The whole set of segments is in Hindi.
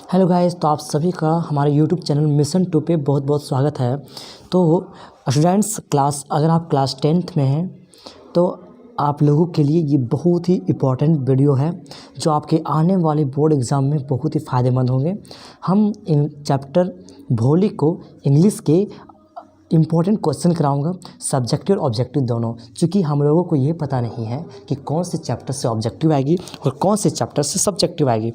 हेलो गाइस, तो आप सभी का हमारे यूट्यूब चैनल मिशन 2 पे बहुत बहुत स्वागत है। तो स्टूडेंट्स, अगर आप क्लास 10th में हैं तो आप लोगों के लिए ये बहुत ही इम्पोर्टेंट वीडियो है जो आपके आने वाले बोर्ड एग्ज़ाम में बहुत ही फ़ायदेमंद होंगे। हम इन चैप्टर भोली को इंग्लिश के इम्पोर्टेंट क्वेश्चन कराऊंगा, सब्जेक्टिव और ऑब्जेक्टिव दोनों, क्योंकि हम लोगों को ये पता नहीं है कि कौन से चैप्टर से ऑब्जेक्टिव आएगी और कौन से चैप्टर से सब्जेक्टिव आएगी।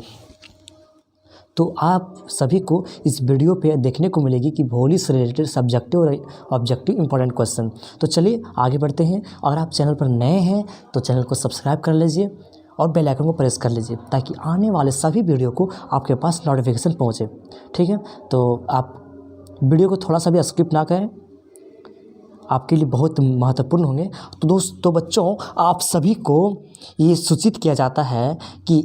तो आप सभी को इस वीडियो पे देखने को मिलेगी कि भोली से रिलेटेड सब्जेक्टिव और ऑब्जेक्टिव इंपॉर्टेंट क्वेश्चन। तो चलिए आगे बढ़ते हैं। अगर आप चैनल पर नए हैं तो चैनल को सब्सक्राइब कर लीजिए और बेल आइकन को प्रेस कर लीजिए ताकि आने वाले सभी वीडियो को आपके पास नोटिफिकेशन पहुंचे। ठीक है, तो आप वीडियो को थोड़ा सा भी स्किप ना करें, आपके लिए बहुत महत्वपूर्ण होंगे। तो बच्चों, आप सभी को ये सूचित किया जाता है कि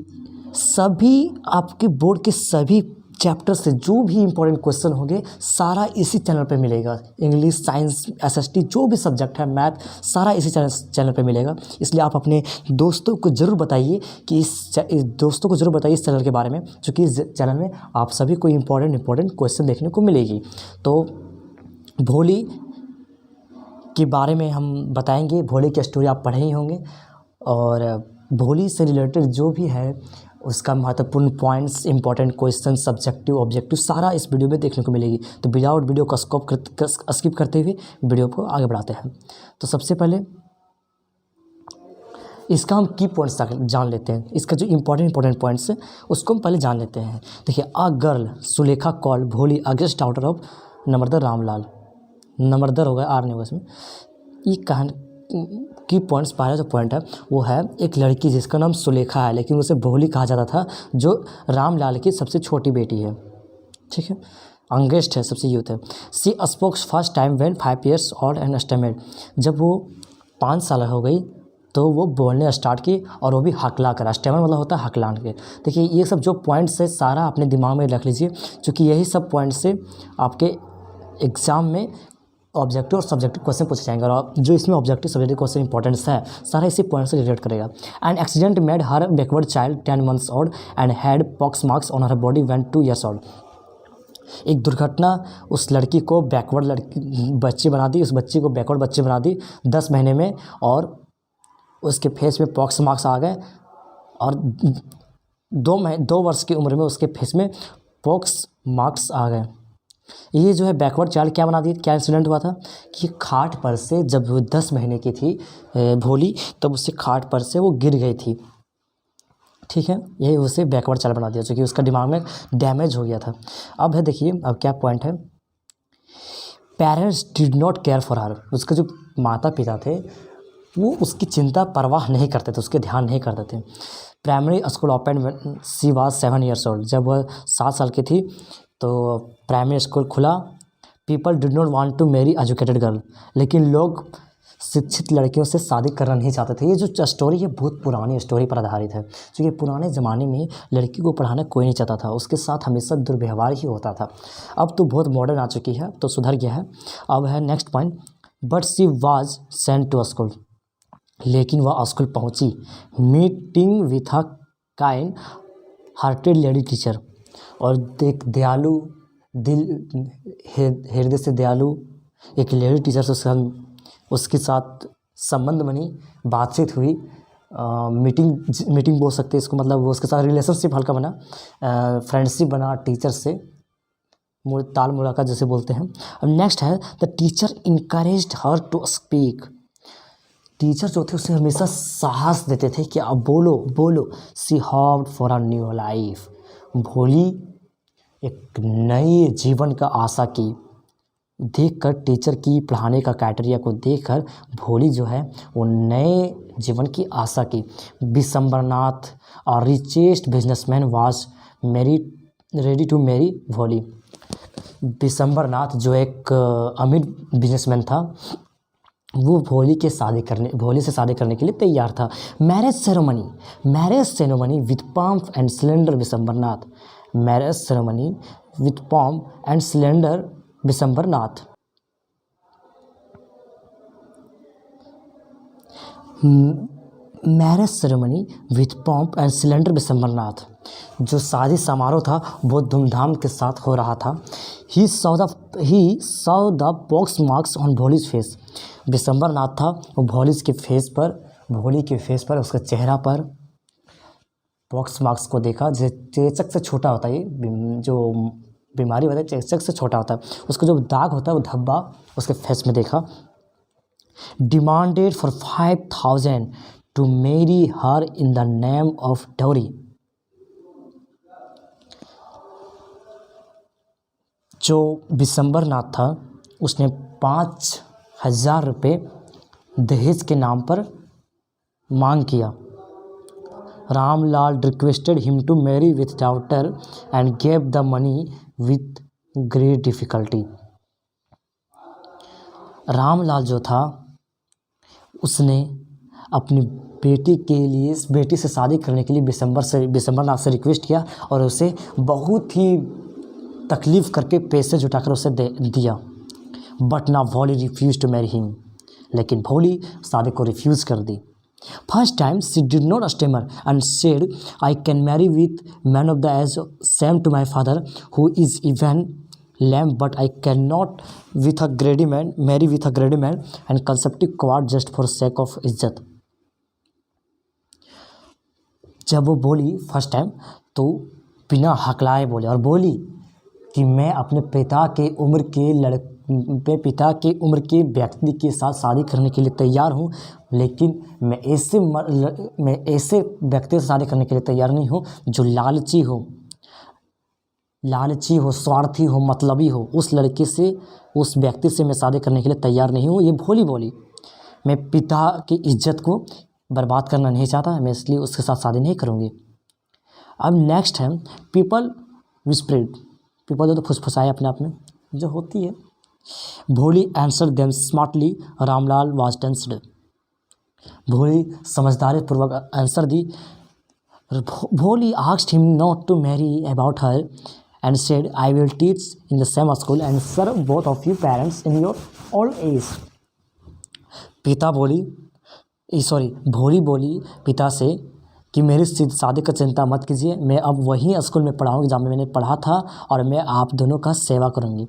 सभी आपके बोर्ड के सभी चैप्टर से जो भी इम्पोर्टेंट क्वेश्चन होंगे सारा इसी चैनल पे मिलेगा। इंग्लिश, साइंस, एसएसटी जो भी सब्जेक्ट है, मैथ, सारा इसी चैनल पे मिलेगा। इसलिए आप अपने दोस्तों को ज़रूर बताइए कि इस चैनल के बारे में, क्योंकि इस चैनल में आप सभी को इम्पोर्टेंट क्वेश्चन देखने को मिलेगी। तो भोली के बारे में हम बताएंगे। भोली की स्टोरी आप पढ़े ही होंगे और भोली से रिलेटेड जो भी है उसका महत्वपूर्ण points, important question, subjective, objective सारा इस वीडियो में देखने को मिलेगी। तो विदाउट वीडियो को स्किप करते हुए वीडियो को आगे बढ़ाते हैं। तो सबसे पहले इसका हम की पॉइंट्स जान लेते हैं। इसका जो इम्पोर्टेंट पॉइंट्स है उसको हम पहले जान लेते हैं। देखिए, अ गर्ल सुलेखा कॉल भोली अगेस्ट डॉटर ऑफ नम्रदर रामलाल। नम्रदर होगा, आर नहीं होगा इसमें। ये कहानी की पॉइंट्स, पहला जो पॉइंट है वो है एक लड़की जिसका नाम सुलेखा है लेकिन उसे भोली कहा जाता था, जो रामलाल की सबसे छोटी बेटी है। ठीक है, अंगेस्ट है, सबसे यूथ है। She spokes first time when 5 years old and stammered. जब वो 5 साल हो गई तो वो बोलने स्टार्ट की और वो भी हकला कर। स्टैमर मतलब होता है हकलान के। देखिए, ये सब जो पॉइंट्स है सारा अपने दिमाग में रख लीजिए, क्योंकि यही सब पॉइंट्स से आपके एग्ज़ाम में ऑब्जेक्टिव और सब्जेक्टिव क्वेश्चन पूछे जाएंगे। और जो इसमें ऑब्जेक्टिव सब्जेक्टिव क्वेश्चन इंपॉर्टेंस है सारा इसी पॉइंट से रिलेट करेगा। And accident made her backward child 10 months old and had pox marks on her body when 2 years old। एक दुर्घटना उस लड़की को बच्ची बना दी, उस बच्ची को बैकवर्ड बच्ची बना दी 10 महीने में, और उसके फेस में पॉक्स मार्क्स आ गए और 2 वर्ष की उम्र में उसके फेस में पॉक्स मार्क्स आ गए। ये जो है बैकवर्ड चाइल्ड क्या बना दी, क्या इंसिडेंट हुआ था कि खाट पर से, जब वो 10 महीने की थी भोली, तब उससे खाट पर से वो गिर गई थी। ठीक है, यही उसे बैकवर्ड चाइल्ड बना दिया, क्योंकि उसका दिमाग में डैमेज हो गया था। अब है, देखिए अब क्या पॉइंट है। Parents did not care for her. उसके जो माता पिता थे वो उसकी चिंता परवाह नहीं करते थे, उसके ध्यान नहीं करते थे। Primary school open she was 7 years old। जब वह 7 साल की थी तो प्राइमरी स्कूल खुला। People did not want to marry educated girl. लेकिन लोग शिक्षित लड़कियों से शादी करना नहीं चाहते थे। ये जो स्टोरी है बहुत पुरानी स्टोरी पर आधारित है, क्योंकि पुराने ज़माने में लड़की को पढ़ाना कोई नहीं चाहता था, उसके साथ हमेशा दुर्व्यवहार ही होता था। अब तो बहुत मॉडर्न आ चुकी है, तो सुधर गया है। अब है next point, but she was sent to school. लेकिन वह स्कूल पहुंची, meeting with a kind hearted lady teacher. और एक दयालु दिल, हृदय से दयालु एक लेडी टीचर से उसके साथ संबंध बनी, बातचीत हुई। मीटिंग बोल सकते हैं इसको, मतलब वो उसके साथ रिलेशनशिप हल्का बना, फ्रेंडशिप बना टीचर से, ताल मुलाकात जैसे बोलते हैं। अब नेक्स्ट है, the teacher encouraged her to speak. Teacher जो थे उसे हमेशा साहस देते थे कि अब बोलो बोलो। She hoped for a new life. Bholi एक नए जीवन का आशा की। देखकर टीचर की पढ़ाने का क्राइटेरिया को देखकर भोली जो है वो नए जीवन की आशा की। विशंबरनाथ और richest businessman was ready to marry Bholi. Vishambarnath जो एक अमीर बिजनेसमैन था, वो भोली से शादी करने के लिए तैयार था। Marriage ceremony with pomp and cylinder Vishambarnath. Marriage ceremony with pomp and cylinder Vishambarnath. Marriage ceremony with pomp and cylinder Bishambarnath, जो शादी समारोह था बहुत धूमधाम के साथ हो रहा था। He saw the pox marks on Bholi's face, Bishambarnath था वो भोली के फेस पर उसके चेहरा पर पॉक्स मार्क्स को देखा। जैसे चेचक से छोटा होता है, ये जो बीमारी होता है चेचक से छोटा होता है, उसका जो दाग होता है वो धब्बा उसके फेस में देखा। Demanded for 5,000 to marry her in the name of dowry, जो बिशंबरनाथ था उसने 5,000 रुपये दहेज के नाम पर मांग किया। Ramlal requested him to marry with daughter and gave the money with great difficulty. Ramlal जो था उसने अपनी बेटी से शादी करने के लिए बिशंबरनाथ से रिक्वेस्ट किया और उसे बहुत ही तकलीफ़ करके पैसे जुटाकर उसे दिया। बट ना भोली रिफ्यूज टू मैरी हिम, लेकिन भोली शादी को रिफ्यूज़ कर दी। First time she did not stammer and said I can marry with man of the age same to my father who is even lame, but I can not with a greedy man marry with a greedy man and contemptible coward just for sake of इज्जत। जब वो बोली फर्स्ट टाइम तो बिना हकलाए बोले और बोली कि मैं अपने पिता के उम्र के व्यक्ति के साथ शादी करने के लिए तैयार हूँ, लेकिन मैं ऐसे व्यक्ति से शादी करने के लिए तैयार नहीं हूँ जो लालची हो, स्वार्थी हो, मतलबी हो। उस व्यक्ति से मैं शादी करने के लिए तैयार नहीं हूँ। ये भोली बोली, मैं पिता की इज्जत को बर्बाद करना नहीं चाहता, मैं इसलिए उसके साथ शादी नहीं करूँगी। अब नेक्स्ट है पीपल विस्प्रेड, पीपल जो तो फुसफुसाए अपने आप में जो होती है। Bholi answer them smartly, Ramlal was tensed, Bholi समझदारी पूर्वक आंसर दी। Bholi asked him not to marry about her and said I will teach in the same school and serve both of you parents in your old age. Bholi बोली पिता से कि मेरी शादी का चिंता मत कीजिए, मैं अब वही स्कूल में पढ़ाऊँगी जहाँ मैंने पढ़ा था और मैं आप दोनों का सेवा करूँगी।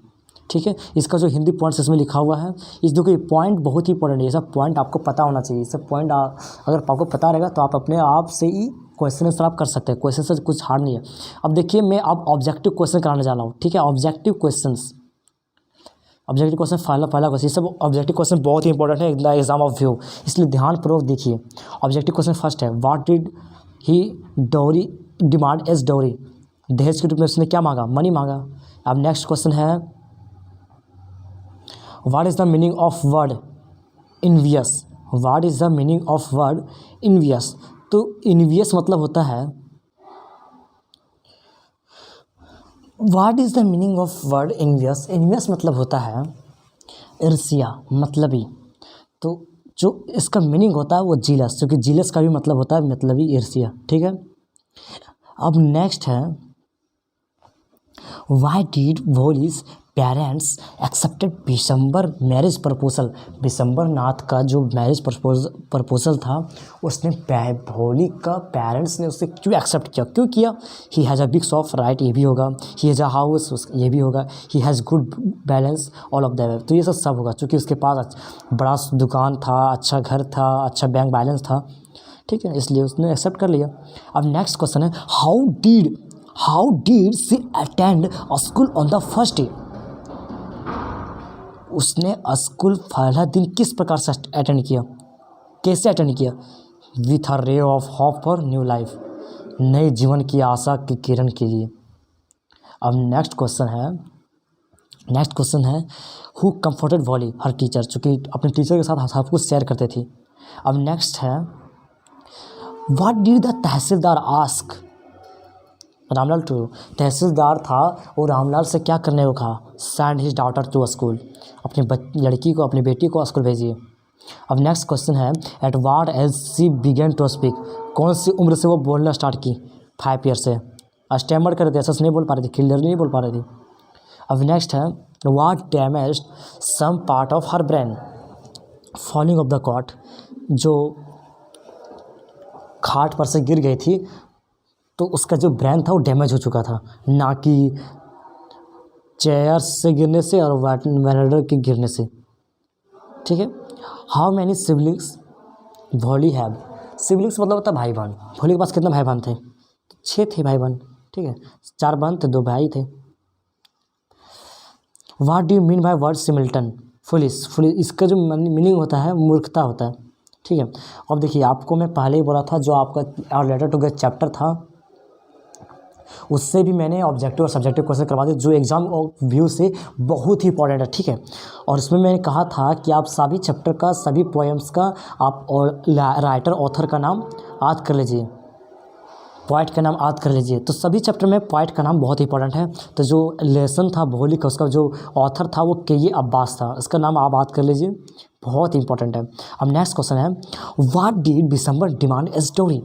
ठीक है, इसका जो हिंदी पॉइंट्स इसमें लिखा हुआ है, इस देखो ये पॉइंट बहुत ही इंपॉर्टेंट है। ये सब पॉइंट आपको पता होना चाहिए। ये सब पॉइंट अगर आपको पता रहेगा तो आप अपने आप से ही क्वेश्चन आंसर आप कर सकते हैं। क्वेश्चन से कुछ हार्ड नहीं है। अब देखिए मैं अब ऑब्जेक्टिव क्वेश्चन कराने जा रहा हूँ। ठीक है, ऑब्जेक्टिव क्वेश्चन पहला क्वेश्चन, ये सब ऑब्जेक्टिव क्वेश्चन बहुत ही इंपॉर्टेंट है in the exam of view, इसलिए ध्यानपूर्वक देखिए। ऑब्जेक्टिव क्वेश्चन फर्स्ट है, व्हाट डिड ही डोरी डिमांड एज डोरी, दहेज के रूप में उसने क्या मांगा? मनी मांगा। अब नेक्स्ट क्वेश्चन है what is the meaning of word envious, what is the meaning of word envious. तो इनवियस मतलब होता है, what is the meaning of word envious, envious मतलब होता है ईर्ष्या, मतलबी। तो जो इसका मीनिंग होता है वो जीलस, क्योंकि जीलस का भी मतलब होता है मतलबी, ईर्ष्या। ठीक है, अब नेक्स्ट है why did Bholi's parents accepted Bishambar marriage proposal, Bishambarnath का जो मैरिज प्रपोजल था उसने भोली का पेरेंट्स ने उससे क्यों एक्सेप्ट किया? क्यों किया? He has a big shop, right, ये भी होगा। ही हैज़ अ हाउस, ये भी होगा। He has good balance, all of that, तो ये सब होगा क्योंकि उसके पास बड़ा दुकान था, अच्छा घर था, अच्छा बैंक बैलेंस था। ठीक है, इसलिए उसने एक्सेप्ट कर लिया। अब नेक्स्ट क्वेश्चन है how did she attend school on the first day, उसने स्कूल पहला दिन किस प्रकार से अटेंड किया, कैसे अटेंड किया? With a ray of hope for new life, नए जीवन की आशा की किरण के लिए। अब नेक्स्ट क्वेश्चन है हु कंफर्टेड भोली हर टीचर, चूँकि अपने टीचर के साथ सब कुछ शेयर करते थे। अब नेक्स्ट है what did the tehsildar ask Ramlal to, tehsildar था वो रामलाल से क्या करने को कहा? Send his daughter to school, अपनी लड़की को, अपनी बेटी को स्कूल भेजिए। अब नेक्स्ट क्वेश्चन है at what age she began to speak, कौन सी उम्र से वो बोलना स्टार्ट की? 5 ईयर से। स्टैमर कर रहे थे, ऐसा नहीं बोल पा रही थी, क्लियरली नहीं बोल पा रही थी। अब नेक्स्ट है what damaged some part of her brain, falling off the cot, जो खाट पर से गिर गई थी तो उसका जो ब्रेन था वो डैमेज हो चुका था, ना कि चेयर से गिरने से और वेनेडर के गिरने से। ठीक है। How many siblings Bholi have. Siblings मतलब होता है भाई बहन। वॉली के पास कितने भाई बहन थे? 6 थे भाई बहन। ठीक है, 4 बहन थे, 2 भाई थे। What do you mean by word simpleton? Foolish. इसका जो मीनिंग होता है मूर्खता होता है। ठीक है। अब देखिए, आपको मैं पहले ही बोला था जो आपका और लेटर टू गेट चैप्टर था उससे भी मैंने ऑब्जेक्टिव और सब्जेक्टिव क्वेश्चन करवा दिए जो एग्जाम व्यू से बहुत ही इंपॉर्टेंट है। ठीक है। और इसमें मैंने कहा था कि आप सभी चैप्टर का, सभी पोएम्स का आप और राइटर ऑथर का नाम याद कर लीजिए, पोइट का नाम याद कर लीजिए। तो सभी चैप्टर में पोइट का नाम बहुत इंपॉर्टेंट है। तो जो लेसन था भोली का, उसका जो ऑथर था वो के अब्बास था, इसका नाम आप याद कर लीजिए, बहुत इंपॉर्टेंट है। अब नेक्स्ट क्वेश्चन है, what did Bishamber demand as dowry?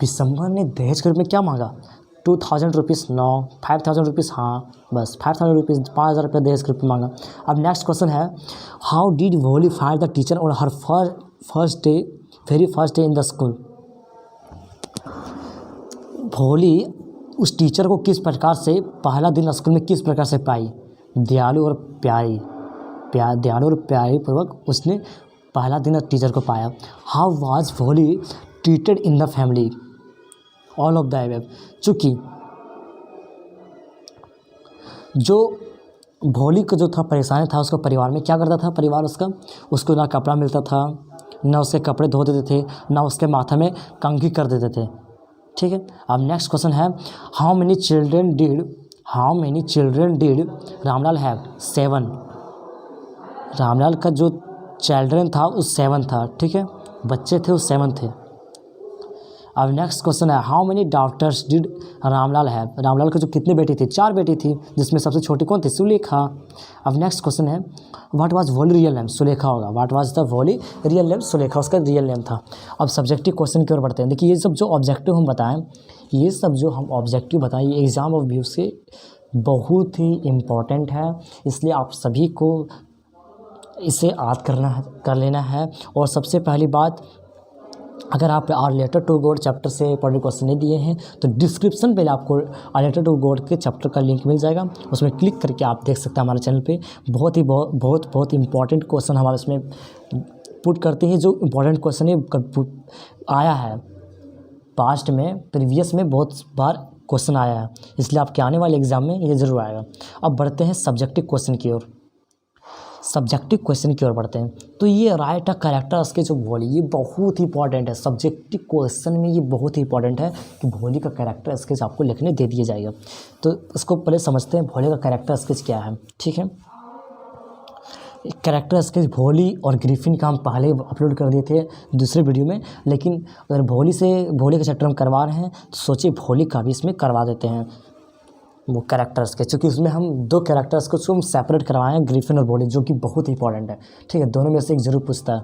Bishamber ने दहेज के रूप में क्या मांगा? 2000 रुपीज़? नो। 5000 रुपीज़? हाँ, बस 5000 रुपीज़, 5000 रुपये दहेज के रूप में मांगा। अब नेक्स्ट क्वेश्चन है, हाउ डिड वोली find the teacher on her very first day in the school? भोली उस टीचर को किस प्रकार से पहला दिन स्कूल में किस प्रकार से पाई? दयालु और दयालु और प्यारी पूर्वक उसने पहला दिन टीचर को पाया। हाउ वाज भोली treated in the family? All of the above. चूँकि जो भोली को जो था परेशानी था उसको परिवार में क्या करता था, परिवार उसको ना कपड़ा मिलता था, ना उसके कपड़े धो देते थे, ना उसके माथा में कंघी कर देते थे। ठीक है। अब नेक्स्ट क्वेश्चन है, how many children did Ramlal have? 7। Ramlal का जो चिल्ड्रेन था उस 7 था। ठीक है, बच्चे थे उस 7 थे। अब नेक्स्ट क्वेश्चन है, how many daughters did Ramlal have? Ramlal की जो कितनी बेटी थी? 4 बेटी थी, जिसमें सबसे छोटी कौन थी? सुलेखा। अब नेक्स्ट क्वेश्चन है, व्हाट वाज वोली रियल नेम? सुलेखा होगा। व्हाट वाज द वोली रियल नेम? सुलेखा उसका रियल नेम था। अब सब्जेक्टिव क्वेश्चन की ओर बढ़ते हैं। देखिए, ये सब जो ऑब्जेक्टिव हम बताएं, ये सब जो हम ऑब्जेक्टिव बताएं, ये एग्जाम ऑफ व्यू से बहुत ही इम्पॉर्टेंट है, इसलिए आप सभी को इसे याद कर लेना है। और सबसे पहली बात, अगर आप a letter to God chapter से इंपॉर्टेंट क्वेश्चन नहीं दिए हैं तो डिस्क्रिप्शन पे आपको आर लेटर टू गॉड के चैप्टर का लिंक मिल जाएगा, उसमें क्लिक करके आप देख सकते हैं हमारे चैनल पे। बहुत इंपॉर्टेंट क्वेश्चन हमारे इसमें पुट करते हैं। जो इंपॉर्टेंट क्वेश्चन है आया है पास्ट में, प्रीवियस में बहुत बार क्वेश्चन आया है, इसलिए आपके आने वाले एग्जाम में ये ज़रूर आएगा। अब बढ़ते हैं सब्जेक्टिव क्वेश्चन की ओर। सब्जेक्टिव क्वेश्चन की ओर बढ़ते हैं। तो ये राइट अ कैरेक्टर स्केच जो भोली, ये बहुत ही इंपॉर्टेंट है। सब्जेक्टिव क्वेश्चन में ये बहुत ही इंपॉर्टेंट है कि भोली का कैरेक्टर स्केच आपको लिखने दे दिया जाएगा। तो इसको पहले समझते हैं भोली का कैरेक्टर स्केच क्या है। ठीक है, कैरेक्टर स्केच भोली और ग्रिफिन का हम पहले अपलोड कर दिए थे दूसरे वीडियो में, लेकिन अगर भोली का चैप्टर हम करवा रहे हैं तो सोचिए भोली का भी इसमें करवा देते हैं वो कैरेक्टर्स के, क्योंकि उसमें हम 2 कैरेक्टर्स को हम सेपरेट करवाए हैं, ग्रिफिन और भोली, जो कि बहुत ही इंपॉर्टेंट है। ठीक है, दोनों में से एक ज़रूर पूछता है।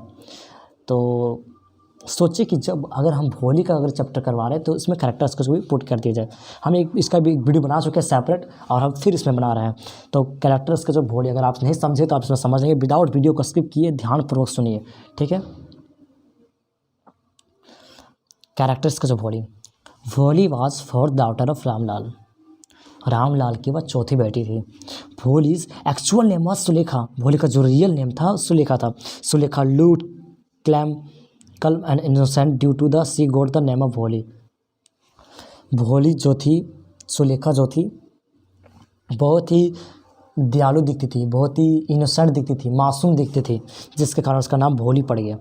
तो सोचिए कि जब अगर हम भोली का अगर चैप्टर करवा रहे हैं तो इसमें कैरेक्टर्स को भी पुट कर दिया जाए। हम इसका भी वीडियो बना चुके हैं सेपरेट, और हम फिर इसमें बना रहे हैं। तो कैरेक्टर्स का जो भोली, अगर आप नहीं समझे तो आप इसमें समझ लेंगे। विदाउट वीडियो को स्किप किए, ध्यानपूर्वक सुनिए। ठीक है, कैरेक्टर्स का जो भोली was 4th daughter of Ramlal. Ramlal की वह चौथी बेटी थी। Bholi's actual name was Sulekha. भोली का जो रियल नेम था सुलेखा था। Sulekha looked clumsy and innocent due to the she got the name of Bholi. Bholi जो थी, सुलेखा जो थी, बहुत ही दयालु दिखती थी, बहुत ही इनोसेंट दिखती थी, मासूम दिखती थी, जिसके कारण उसका नाम भोली पड़ गया।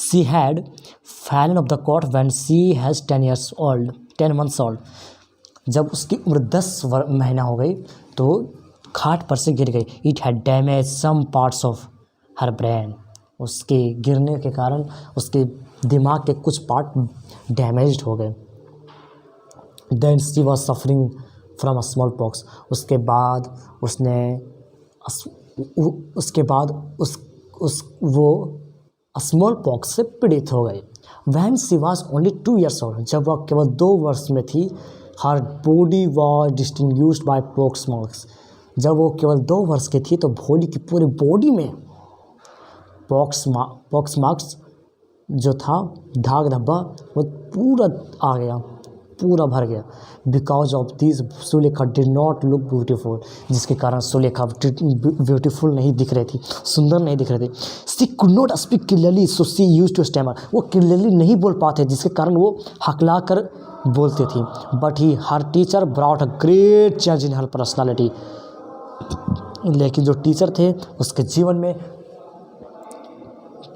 She had fallen off the cot when she has 10 months old। जब उसकी उम्र 10 महीना हो गई तो खाट पर से गिर गई। It had damage some parts of her brain. उसके गिरने के कारण उसके दिमाग के कुछ पार्ट डैमेज्ड हो गए। Then she was suffering from a small pox. उसके बाद वो स्मॉल पॉक्स से पीड़ित हो गई। When she was only 2 years old। जब वह केवल 2 वर्ष में थी। Her body was distinguished by pox marks. जब वो केवल 2 वर्ष की थी तो भोली की पूरी बॉडी में पॉक्स मार्क्स जो था दाग धब्बा वो पूरा आ गया, पूरा भर गया। Because of this Sulekha did not look beautiful, जिसके कारण सुलेखा ब्यूटीफुल नहीं दिख रही थी, सुंदर नहीं दिख रही थी। She could not speak clearly so she use to stammer, वो क्लियरली नहीं बोल पाते जिसके कारण वो हकला कर बोलती थी। But he her teacher brought a great change in her personality, लेकिन जो टीचर थे उसके जीवन में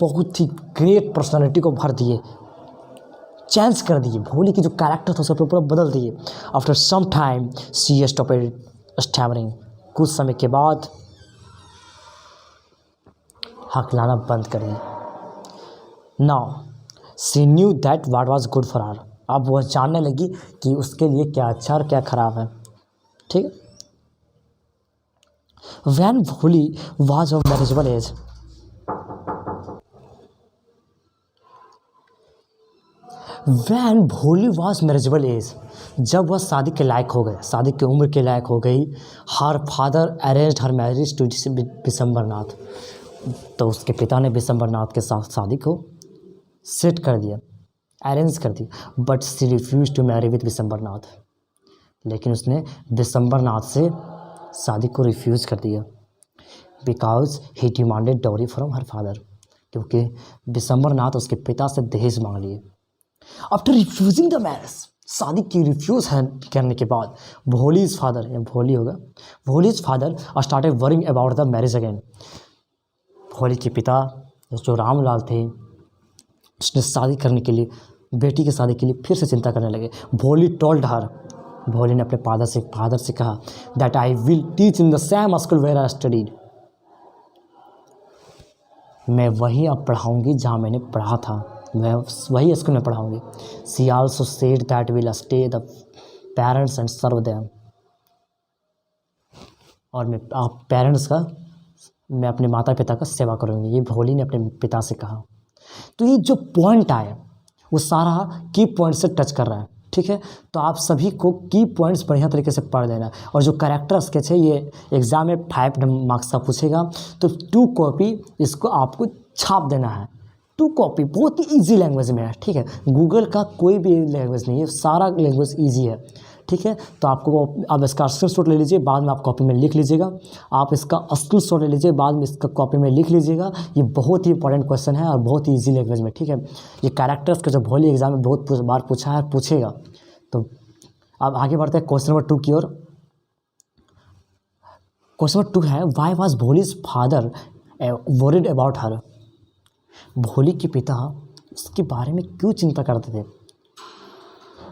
बहुत ही ग्रेट पर्सनालिटी को भर दिए, चेंज कर दिए। भोली की जो कैरेक्टर था उसका पूरा बदल दिए। After some time she stopped stammering, कुछ समय के बाद हकलाना बंद कर दी। Now she knew that what was good for her, अब वह जानने लगी कि उसके लिए क्या अच्छा और क्या खराब है। ठीक है। When Bholi was of marriageable age, when Bholi was marriageable age, जब वह शादी के लायक हो गए, शादी की उम्र के लायक हो गई, her father arranged her marriage to Bishambarnath, तो उसके पिता ने बिशंबरनाथ के साथ शादी को सेट कर दिया, अरेंज कर दिया। But she refuse to marry with Bishambarnath, लेकिन उसने बिशंबरनाथ से शादी को रिफ्यूज कर दिया। Because he demanded dowry from her father, क्योंकि बिशंबरनाथ उसके पिता से दहेज मांग लिए। आफ्टर रिफ्यूजिंग द मैरिज, शादी की रिफ्यूज़ करने के बाद भोलीज फादर, या भोली होगा, Bholi's father started worrying about the marriage again. भोली के पिता जो रामलाल थे, उसने शादी करने के लिए, बेटी की शादी के लिए फिर से चिंता करने लगे। भोली टोल्ड हर, भोली ने अपने फादर से कहा that I will teach in the same school where I studied, मैं वहीं अब पढ़ाऊँगी जहाँ मैंने पढ़ा था, मैं वही स्कूल में पढ़ाऊँगी। She also said that will stay the parents and serve them, और मैं पेरेंट्स का, मैं अपने माता पिता का सेवा करूँगी, ये भोली ने अपने पिता से कहा। तो ये जो पॉइंट आया वो सारा की पॉइंट से टच कर रहा है। ठीक है, तो आप सभी को की पॉइंट्स बढ़िया तरीके से पढ़ लेना। और जो कैरेक्टर स्केच है ये एग्ज़ाम में 5 मार्क्स का पूछेगा, तो 2 कॉपी इसको आपको छाप देना है। 2 कॉपी बहुत ही ईजी लैंग्वेज में है। ठीक है, गूगल का कोई भी लैंग्वेज नहीं है, सारा लैंग्वेज ईजी है। ठीक है, तो आपको आप इसका स्क्रीनशॉट ले लीजिए, बाद में आप कॉपी में लिख लीजिएगा। आप इसका स्क्रीनशॉट ले लीजिए, बाद में इसका कॉपी में लिख लीजिएगा। ये बहुत ही इंपॉर्टेंट क्वेश्चन है और बहुत ही ईजी लैंग्वेज में। ठीक है, ये कैरेक्टर्स का जो भोली एग्जाम में बहुत बार पूछा है, पूछेगा। तो अब आगे बढ़ते हैं क्वेश्चन नंबर 2 की ओर। क्वेश्चन नंबर 2 है, why was Bholi's father worried about हर, भोली के पिता उसके बारे में क्यों चिंता करते थे।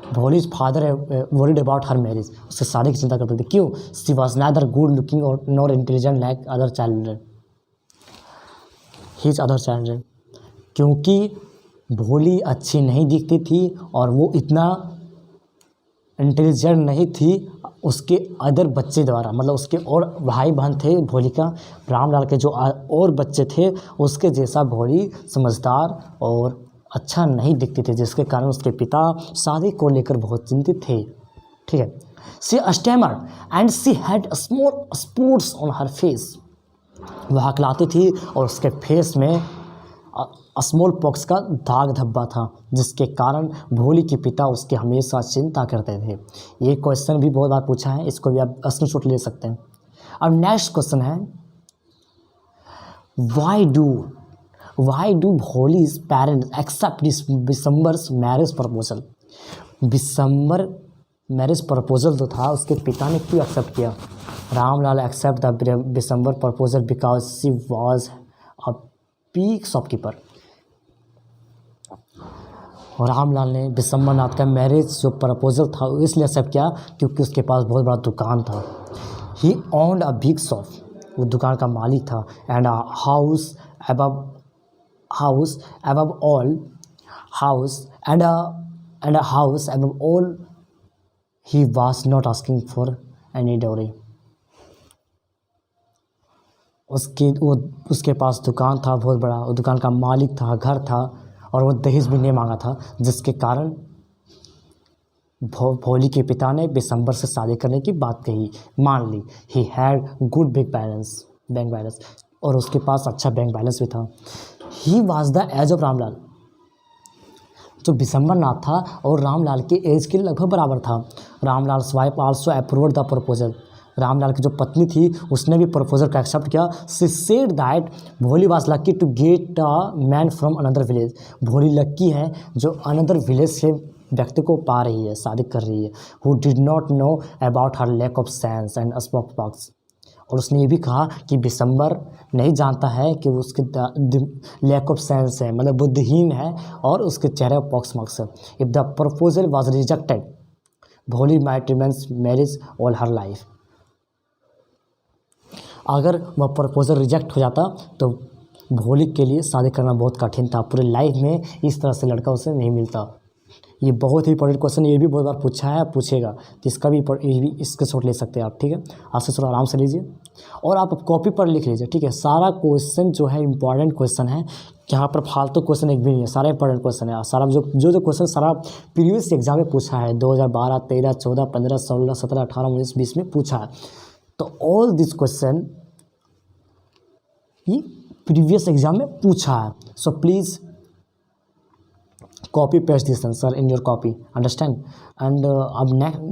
Bholi's father worried about her marriage, उससे शादी की चिंता करते थे। क्यों? She was neither good looking और nor intelligent like other children, his other children, क्योंकि भोली अच्छी नहीं दिखती थी और वो इतना इंटेलिजेंट नहीं थी उसके अदर बच्चे द्वारा, मतलब उसके और भाई बहन थे भोली का, रामलाल के जो और बच्चे थे उसके जैसा भोली समझदार और अच्छा नहीं दिखते थे, जिसके कारण उसके पिता शादी को लेकर बहुत चिंतित थे। ठीक है, she stammered and she had small spots on her face, वह हकलाती थी और उसके फेस में स्मॉल पॉक्स का दाग धब्बा था, जिसके कारण भोली के पिता उसकी हमेशा चिंता करते थे। ये क्वेश्चन भी बहुत बार पूछा है, इसको भी आप स्क्रीनशॉट ले सकते हैं। अब नेक्स्ट क्वेश्चन है, why do Bholi's parents accept this Bishambar's marriage proposal, Bishambar marriage proposal जो था उसके पिता ने क्यों एक्सेप्ट किया। Ramlal accept the Bishambar proposal because she was a peak shopkeeper, और रामलाल ने बिशंबरनाथ का मैरिज जो प्रपोजल था इसलिए एक्सेप्ट किया क्योंकि उसके पास बहुत बड़ा दुकान था। ही ओन्ड अ बिग शॉप, वो दुकान का मालिक था, and a house above all he was not asking for any dowry, उसके पास दुकान था बहुत बड़ा, वो दुकान का मालिक था, घर था, और वो दहेज भी नहीं मांगा था, जिसके कारण भोली के पिता ने बिशंबर से शादी करने की बात कही, मान ली। He had good bank balance, और उसके पास अच्छा बैंक बैलेंस भी था। He was the age of Ramlal, जो बिशंबरनाथ था और रामलाल के एज के लगभग बराबर था। Ramlal wife also approved the proposal. Ramlal की जो पत्नी थी उसने भी प्रपोजल को एक्सेप्ट किया। She said that Bholi was lucky to get a man from another village. Bholi lucky है जो अनदर विलेज से व्यक्ति को पा रही है, शादी कर रही है। Who did not know about her lack of sense and small pox. और उसने ये भी कहा कि बिशंबर नहीं जानता है कि उसके लैक ऑफ सेंस है, मतलब बुद्धिहीन है, और उसके चेहरे पर पॉक्स मार्क्स है। If the proposal was rejected Bholi might remains marriage all her life. अगर वह प्रपोजल रिजेक्ट हो जाता तो भोली के लिए शादी करना बहुत कठिन था। पूरे लाइफ में इस तरह से लड़का उसे नहीं मिलता। ये बहुत ही इंपॉर्टेंट क्वेश्चन, ये भी बहुत बार पूछा है, पूछेगा, तो इसका भी इसके शॉट ले सकते हैं आप। ठीक है, आपसे थोड़ा आराम से लीजिए और आप कॉपी पर लिख लीजिए। ठीक है, सारा क्वेश्चन जो है इंपॉर्टेंट क्वेश्चन है, यहाँ पर फालतू क्वेश्चन एक भी नहीं है, सारा इंपॉर्टेंट क्वेश्चन है। सारा जो क्वेश्चन सारा प्रीवियस एग्जाम में पूछा है 2012, 13, 14, 15, 16, 17, 18, 19, 20 में पूछा है। तो ऑल दिस क्वेश्चन ये प्रीवियस एग्जाम में पूछा है। So please copy paste this answer in your copy, understand? And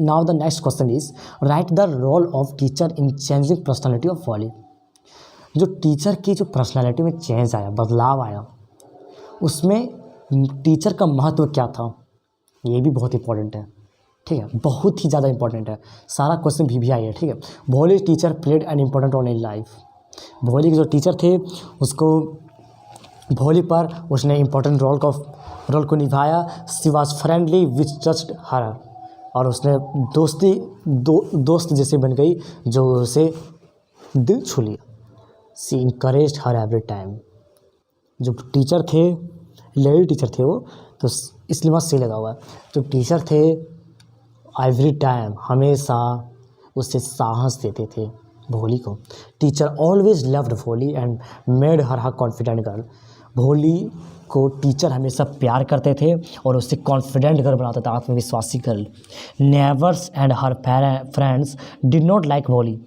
now the next question is write the role of teacher in changing personality of Wally। जो टीचर की जो पर्सनालिटी में चेंज आया, बदलाव आया, उसमें टीचर का महत्व क्या था, ये भी बहुत इंपॉर्टेंट है। ठीक है, बहुत ही ज़्यादा इंपॉर्टेंट है, सारा क्वेश्चन भी आई है। ठीक है, Bholi teacher played an important role in life. Bholi के जो टीचर थे उसको भोली पर उसने इम्पोर्टेंट रोल को निभाया। She was friendly which touched her, और उसने दोस्त जैसे बन गई जो उसे दिल छू लिया। सी इनकरेज्ड हर एवरी टाइम। जो टीचर थे, लेडी टीचर थे वो, तो इसलिए वहाँ सी लगा हुआ है। जो टीचर थे एवरी टाइम, हमेशा उसे साहस देते थे भोली को। टीचर ऑलवेज लव्ड भोली and made her confident girl. भोली को टीचर हमेशा प्यार करते थे और उससे कॉन्फिडेंट गर्ल बनाते थे, आत्मविश्वासी girl. Neighbours and her friends did not like भोली।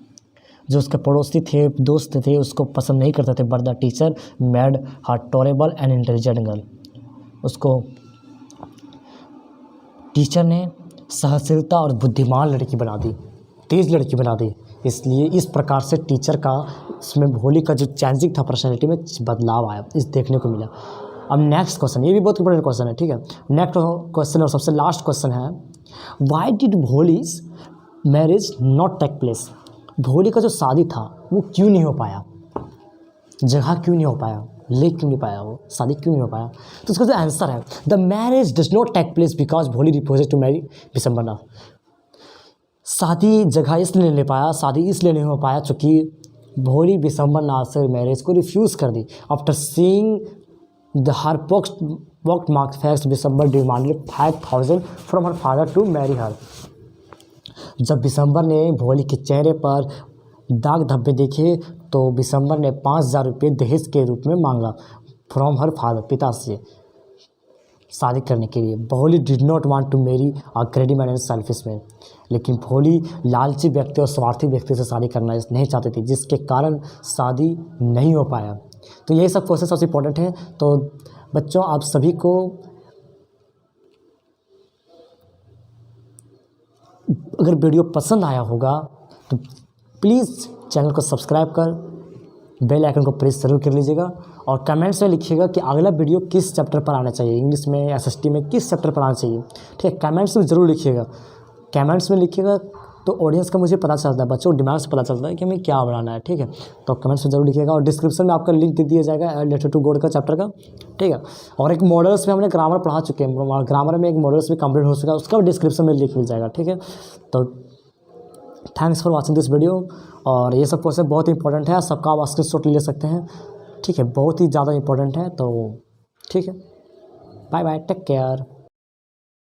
जो उसके पड़ोसी थे, दोस्त थे, उसको पसंद नहीं करते थे। But the teacher made her tolerable and intelligent girl. उसको टीचर ने सहनशीलता और बुद्धिमान लड़की बना दी, तेज़ लड़की बना दी। इसलिए इस प्रकार से टीचर का, इसमें भोली का जो चेंजिंग था पर्सनैलिटी में, बदलाव आया, इस देखने को मिला। अब नेक्स्ट क्वेश्चन, ये भी बहुत इंपॉर्टेंट क्वेश्चन है। ठीक है, नेक्स्ट क्वेश्चन और सबसे लास्ट क्वेश्चन है why did Bholi's marriage not take place. Bholi का जो शादी था वो क्यों नहीं हो पाया, जगह क्यों नहीं हो पाया, ले क्यों नहीं पाया, वो शादी क्यों नहीं हो पाया। तो उसका जो आंसर है the marriage does not take place because Bholi refused to marry Bishambernath. शादी जगह इसलिए नहीं ले पाया, शादी इसलिए नहीं हो पाया क्योंकि भोली बिशंबरनाथ से मैरिज को रिफ्यूज़ कर दी। After seeing the her walked mark fact Bishambar demanded 5,000 from her father to marry her. जब बिशंबर ने भोली के चेहरे पर दाग धब्बे देखे तो बिशंबर ने 5,000 रुपये दहेज के रूप में मांगा फ्रॉम हर फादर, पिता से, शादी करने के लिए। Bholi did not want to marry a greedy man and selfish man. लेकिन भोली लालची व्यक्ति और स्वार्थी व्यक्ति से शादी करना नहीं चाहती थी, जिसके कारण शादी नहीं हो पाया। तो यही सब क्वेश्चन सबसे इंपॉर्टेंट है। तो बच्चों, आप सभी को अगर वीडियो पसंद आया होगा तो प्लीज़ चैनल को सब्सक्राइब कर बेल आइकन को प्रेस जरूर कर लीजिएगा और कमेंट्स में लिखिएगा कि अगला वीडियो किस चैप्टर पर आना चाहिए, इंग्लिश में, एसएसटी में किस चैप्टर पर आना चाहिए। ठीक है, कमेंट्स में ज़रूर लिखिएगा। कमेंट्स में लिखिएगा तो ऑडियंस का मुझे पता चलता है, बच्चों को दिमाग से पता चलता है कि हमें क्या बनाना है। ठीक है, तो कमेंट्स में जरूर लिखिएगा और डिस्क्रिप्शन में आपका लिंक दे दिया जाएगा रिलेटेड टू गोड का चैप्टर का। ठीक है, और एक मॉडल्स में हमने ग्रामर पढ़ा चुके हैं, ग्रामर में एक मॉडल्स में कंप्लीट हो चुका है, उसका भी डिस्क्रिप्शन में लिंक मिल जाएगा। ठीक है, तो thanks for watching this video. और ये सब क्वेश्चन बहुत इंपॉर्टेंट है, सबका आप स्क्रीनशॉट ले सकते हैं। ठीक है, बहुत ही ज़्यादा इंपॉर्टेंट है। तो ठीक है, बाय बाय, टेक केयर।